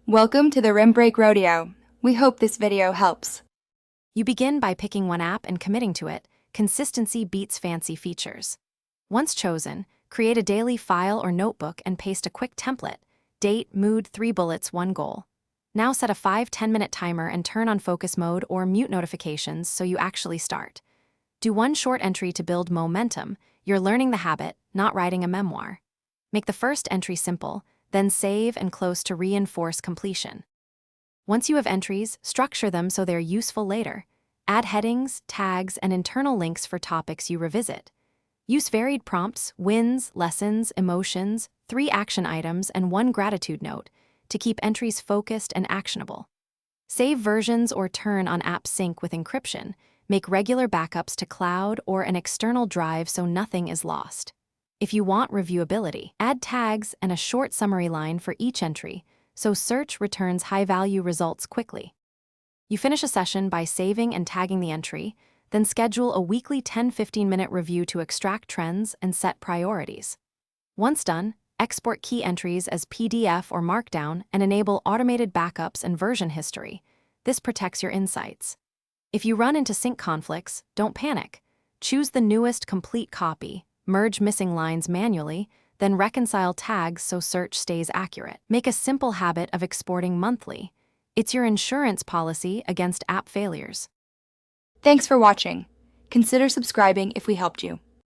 Welcome to the Rim Break Rodeo. We hope this video helps. You begin by picking one app and committing to it. Consistency beats fancy features. Once chosen, create a daily file or notebook and paste a quick template. Date, mood, 3 bullets, 1 goal. Now set a 5-10 minute timer and turn on focus mode or mute notifications so you actually start. Do one short entry to build momentum. You're learning the habit, not writing a memoir. Make the first entry simple, then save and close to reinforce completion. Once you have entries, structure them so they're useful later. Add headings, tags, and internal links for topics you revisit. Use varied prompts, wins, lessons, emotions, 3 action items, and 1 gratitude note to keep entries focused and actionable. Save versions or turn on app sync with encryption. Make regular backups to cloud or an external drive so nothing is lost. If you want reviewability, add tags and a short summary line for each entry, so search returns high-value results quickly. You finish a session by saving and tagging the entry, then schedule a weekly 10-15 minute review to extract trends and set priorities. Once done, export key entries as PDF or Markdown and enable automated backups and version history. This protects your insights. If you run into sync conflicts, don't panic. Choose the newest complete copy, merge missing lines manually, then reconcile tags so search stays accurate. Make a simple habit of exporting monthly. It's your insurance policy against app failures. Thanks for watching. Consider subscribing if we helped you.